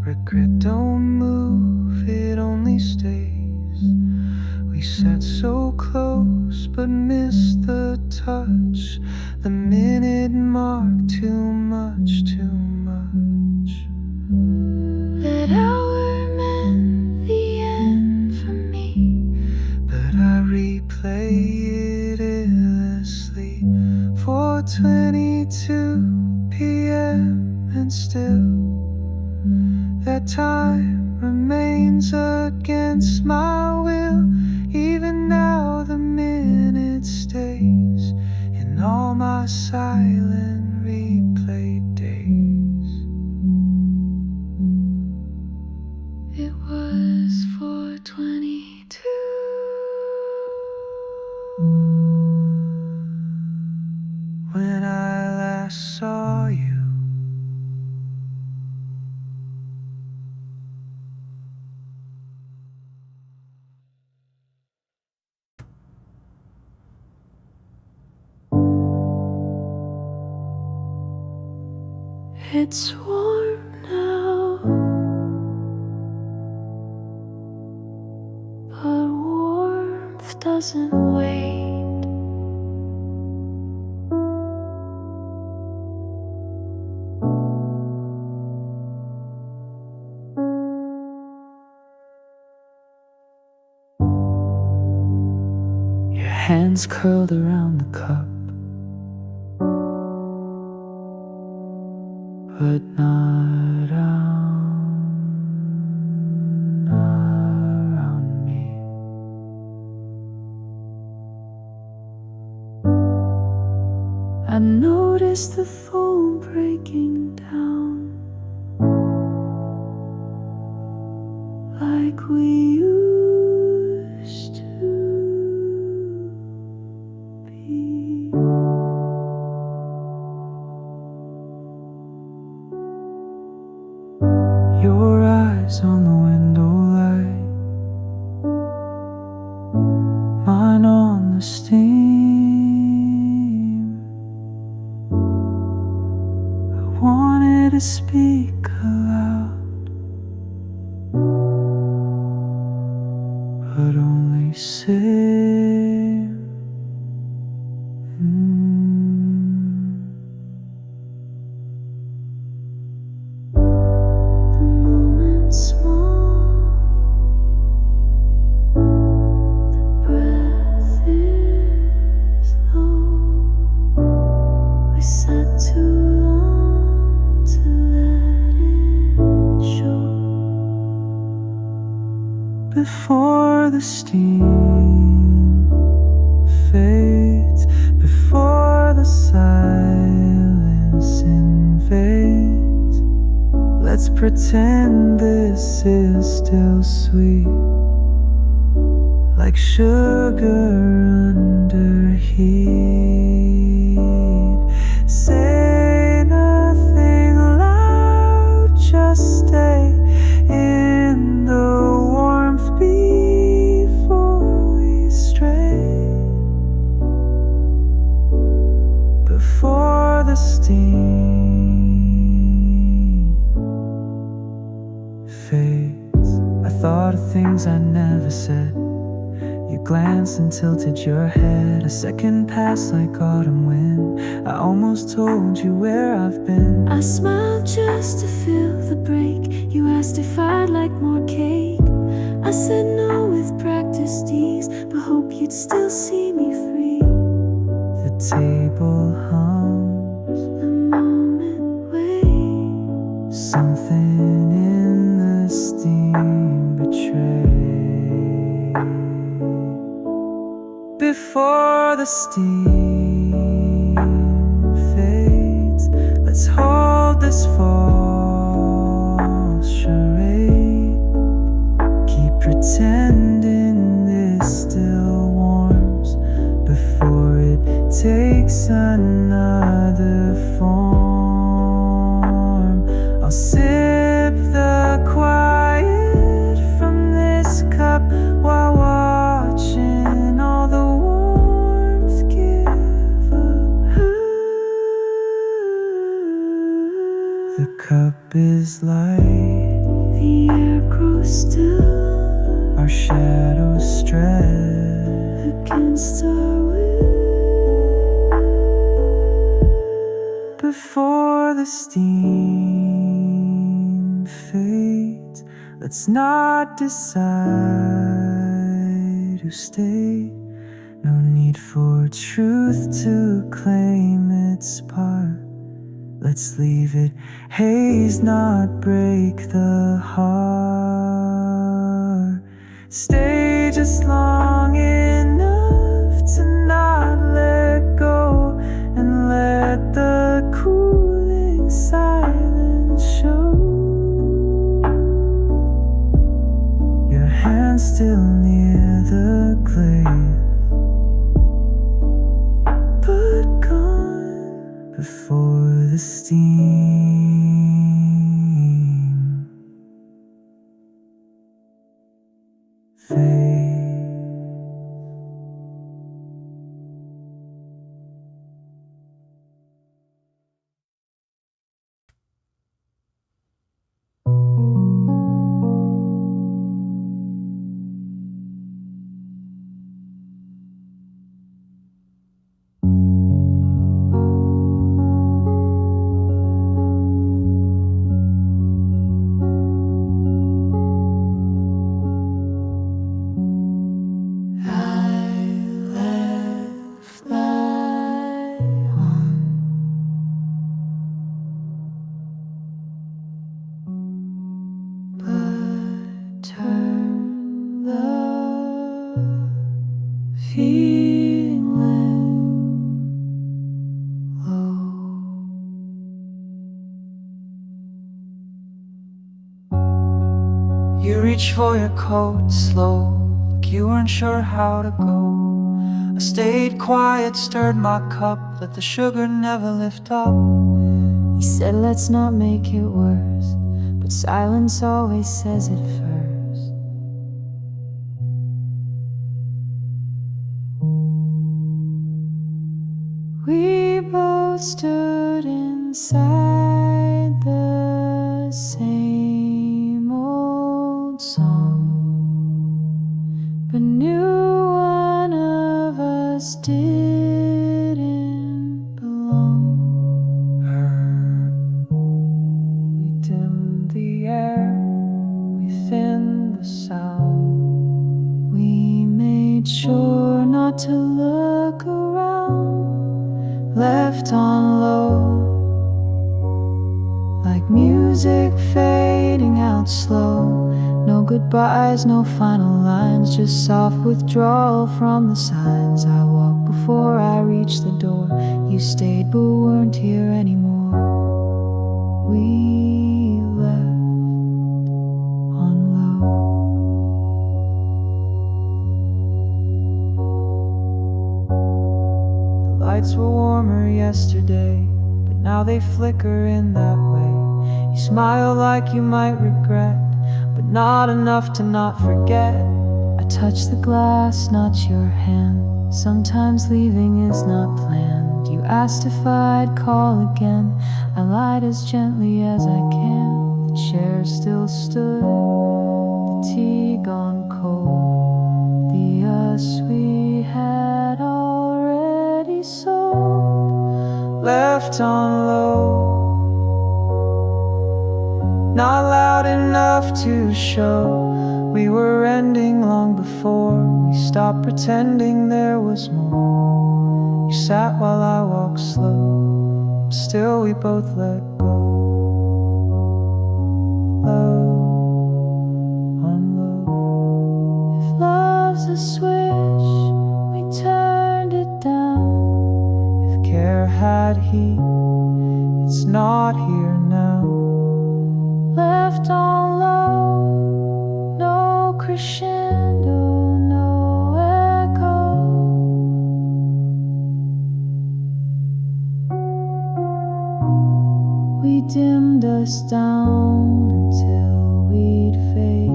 B: Regret don't move, it only stays. We sat so close but missed the touch. The minute marked too much, too much.
A: That hour meant the end for me,
B: But I replay it endlessly. 4:22 p.m. and still that time remains against my will. Even now the minute stays in all my silent replayed days.
A: it was 4:22.
B: When I last saw you,
A: It's warm now, but warmth doesn't wait. Your hands curled around the cup, but not around me. I noticed the foam breaking down, like we used to be. Your eyes on the window light, mine on the steam. I wanted to speak aloud, but only sing. The moment's small, the breath is low. We sat too long to let it show. Before the steam fades, before the silence invades, let's pretend this is still sweet, like sugar under heat. Say nothing loud, just stay in the warmth before we stray. Before the steam fades, I thought of things I never said. You glanced and tilted your head. A second passed like autumn wind. I almost told you where I've been. I smiled just to feel the break. You asked if I'd like more cake. I said no with practiced ease, but hope you'd still see me free. The table hums, the moment waits. Something in the steam betrays. Before the steam fades, let's hold this false charade. Keep pretending this still warms before it takes another form. I'll sip the quiet from this cup while watching all the warmth give up. The cup is light, the air grows still, our shadows stretch against our will. Before the steam fades, let's not decide who stayed. No need for truth to claim its part. Let's leave it haze, not break the heart. Stay just long enough to not let go, and let the cooling silence show. Your hands still near the glade, but gone before the steam fades.
B: reached for your coat slow, like you weren't sure how to go. I stayed quiet, stirred my cup, let the sugar never lift up.
A: He said let's not make it worse, but silence always says it first. We both stood inside the same old song, but knew one of us didn't belong. We dimmed the air, we thinned the sound. We made sure not to look around, left on low, like music fading out slow. No goodbyes, no final lines, just soft withdrawal from the signs. I walked before I reached the door. You stayed but weren't here anymore. We left on low. The lights were warmer yesterday, but now they flicker in that way. You smile like you might regret, but not enough to not forget. I touch the glass, not your hand. Sometimes leaving is not planned. You asked if I'd call again. I lied as gently as I can. The chair still stood, the tea gone cold. The us we had already sold,
B: Left on low, not loud enough to show we were ending long before we stopped pretending there was more. You sat while I walked slow, but still we both let go. Low on low.
A: If love's a switch, we turned it down.
B: If care had heat, it's not here now.
A: Left on low, no crescendo, no echo. We dimmed us down until we'd fade.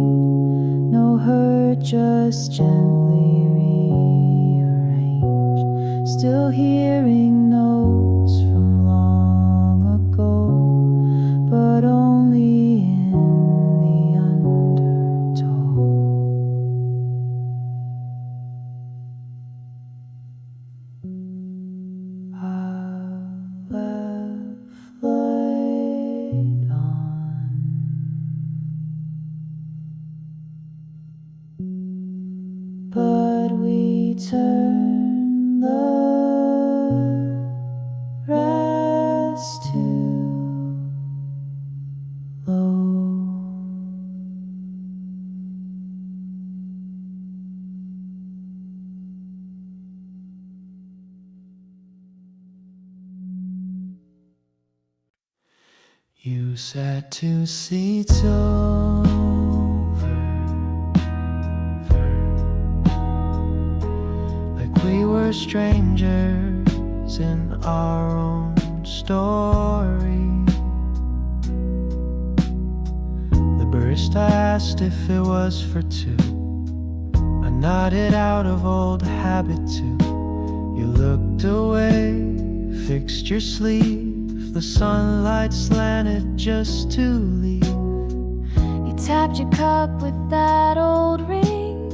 A: No hurt, just gently rearranged. Still hearing notes from long ago, but only in the undertow. I left light on, but we turned the rest to low.
B: You sat 2 seats over, like we were strangers in our own story. The barista asked if it was for two. I nodded out of old habit too. You looked away, fixed your sleeve. The sunlight slanted just to leave.
A: You tapped your cup with that old ring.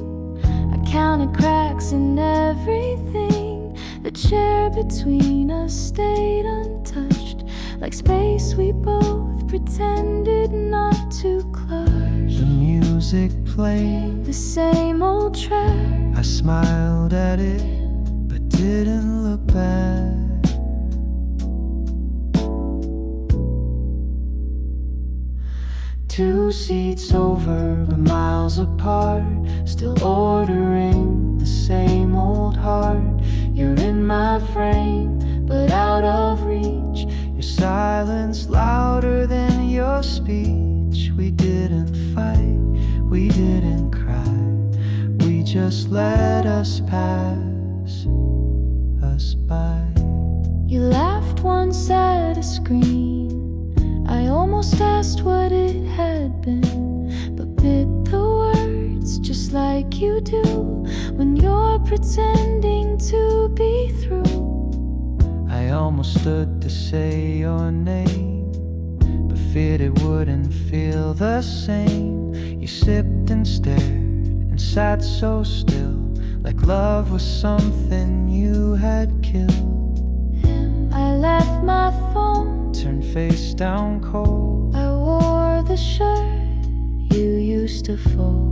A: I counted cracks in everything. The chair between us stayed untouched, like space we both pretended not to clutch.
B: The music played,
A: the same old track.
B: I smiled at it, but didn't look back. Two seats over, but miles apart, still ordering the same old heart. You're in my frame, but out of reach. Your silence louder than your speech. much. We didn't fight, we didn't cry. We just let us pass us by.
A: You laughed once at a screen. I almost asked what it had been, but bit the words just like you do when you're pretending to be through.
B: I almost stood to say your name, but feared it wouldn't feel the same. You sipped and stared and sat so still, like love was something you had killed.
A: I left my phone,
B: turned face down cold.
A: I wore the shirt you used to fold.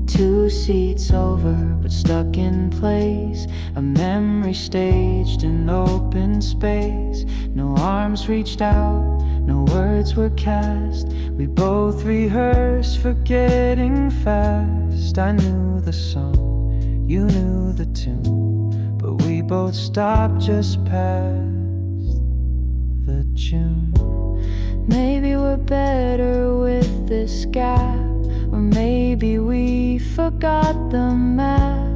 A: 2 seats over, but stuck in place. A memory staged in open space. No arms reached out, no words were cast. We both rehearsed, forgetting fast. I knew the song, you knew the tune, but we both stopped just past the June. Maybe we're better with this gap, or maybe we forgot the map.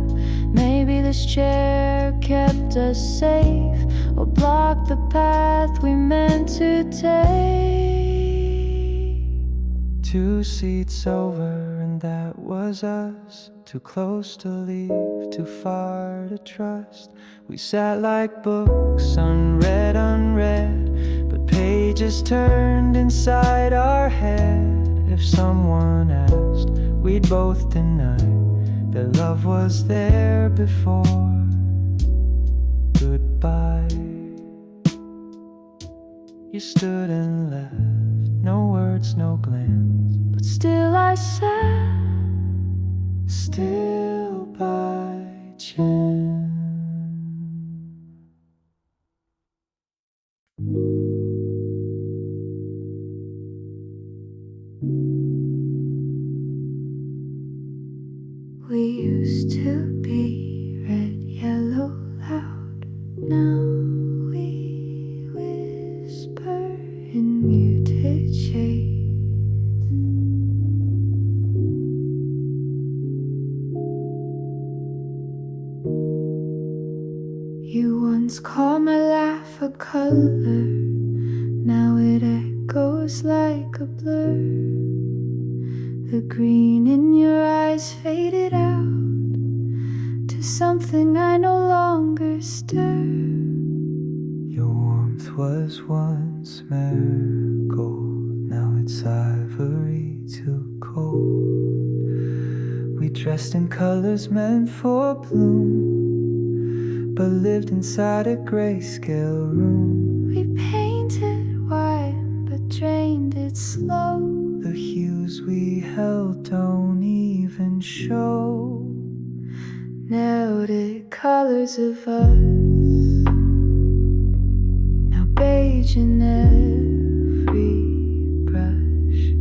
A: Maybe this chair kept us safe, or blocked the path we meant to take.
B: 2 seats over, and that was us. Too close to leave, too far to trust. We sat like books, unread, but pages turned inside our head. If someone asked, we'd both deny that love was there before goodbye. You stood and left, no words, no glance,
A: but still I sat,
B: still by chance.
A: we used to be red, yellow, loud. Now we whisper in muted shades. You once called my laugh a color, now it echoes like a blur. The green in your eyes faded out to something I no longer stir.
B: Your warmth was once marigold, now it's ivory too cold. We dressed in colors meant for bloom, but lived inside a grayscale room.
A: We painted white but drained it slow.
B: The hues we held don't even show.
A: Nailed colors of us, now beige in every brush.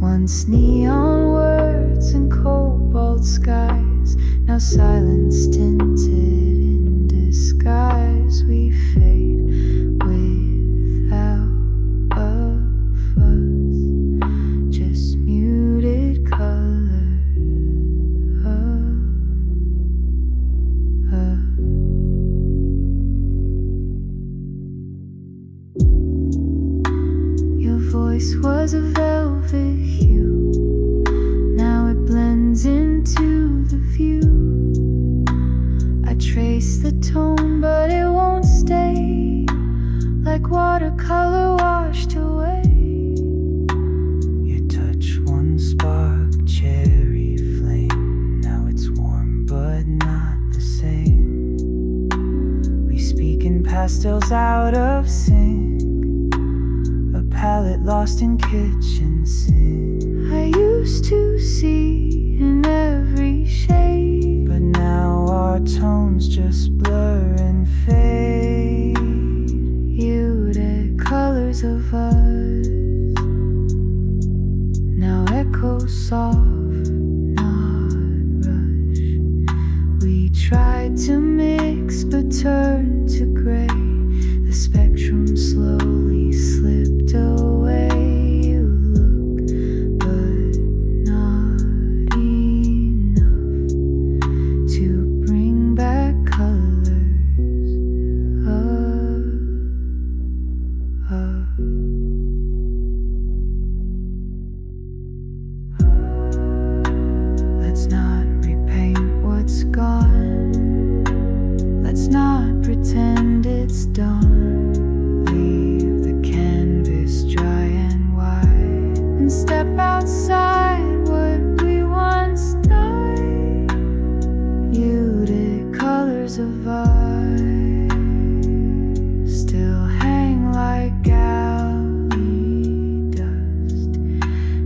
A: Once neon words and cobalt skies, now silence tinted in disguise. We fade without a fuss, just muted colors of us. Your voice was a velvet hue, now it blends into the view. I trace the tone, but it won't stay, like watercolor washed away.
B: Your touch once sparked cherry flame, now it's warm but not the same. We speak in pastels out of sync, a palette lost in kitchen sink.
A: I used to see in every shade,
B: but now our tones just blur and fade.
A: Muted colors of us now echo soft, not rush. We tried to mix but turned to gray. The spectrum slowly slipped away. pretend it's dawn. Leave the canvas dry and white and step outside what we once died. Muted colors of ice still hang like alley dust.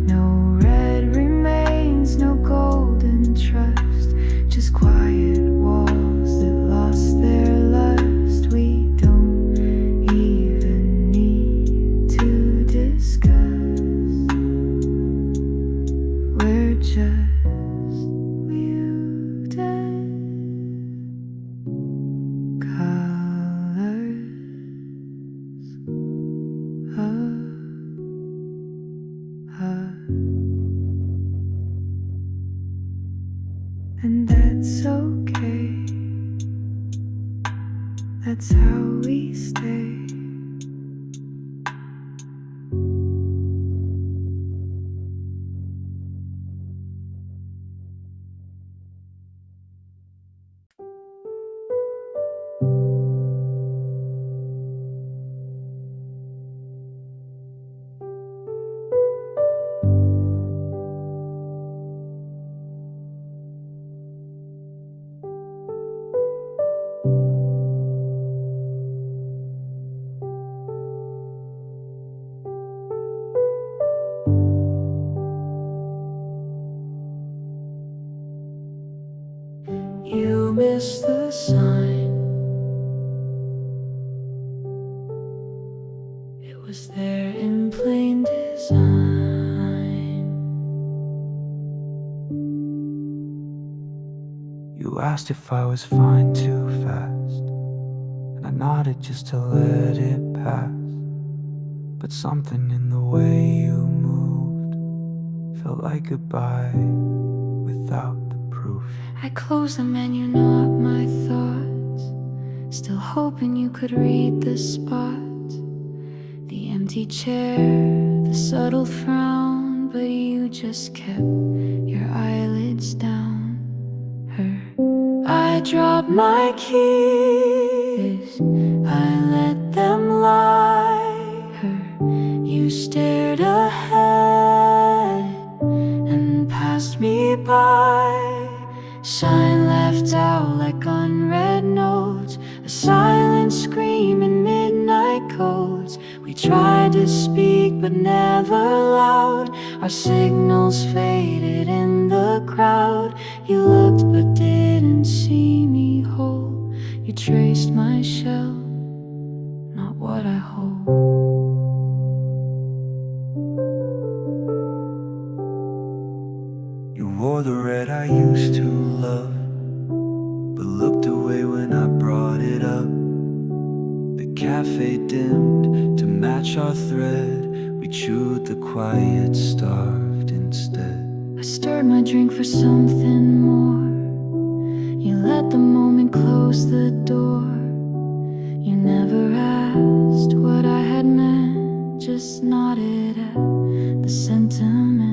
A: No red remains, no golden trust, just quiet walls that lost their lust. We don't even need to discuss. We're just muted colors of us. And that's okay. That's how we stay. You missed the sign. It was there in plain design.
B: You asked if I was fine too fast, and I nodded just to let it pass. But something in the way you moved felt like goodbye without the proof.
A: I closed them and you know up my thoughts, still hoping you could read the spot. The empty chair, the subtle frown, but you just kept your eyelids down. I dropped my keys, I let them lie. You stared ahead and passed me by. Shine left out like unread notes, a silent scream in midnight codes. We tried to speak but never loud. Our signals faded in the crowd. You looked but didn't see me whole. You traced my shell, not what I hold.
B: You wore the red I used to love, but looked away when I brought it up. The cafe dimmed to match our thread. We chewed the quiet, starved instead.
A: I stirred my drink for something more. You let the moment close the door. You never asked what I had meant, just nodded at the sentiment.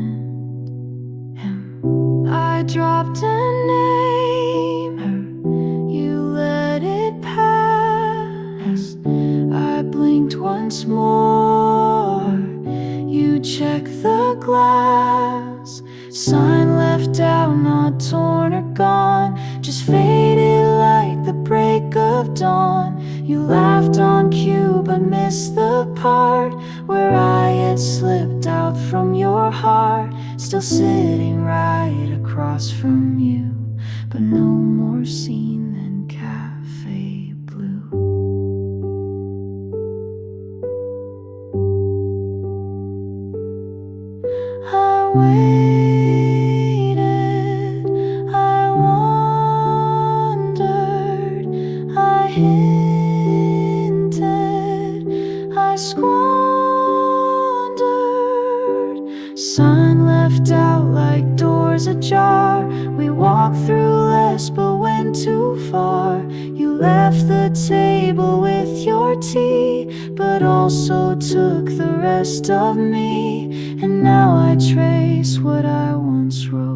A: I dropped a name, you let it pass. I blinked once more, you checked the glass. Sign left out, not torn or gone, just faded like the break of dawn. You laughed on cue but missed the part where I had slipped out from your heart. Still sitting right across from you, but no more seen than cafe blue. I waited, I wondered, I hinted, I squandered. Sign left out like doors ajar. We walked through less but went too far. You left the table with your tea, but also took the rest of me. And now I trace what I once wrote.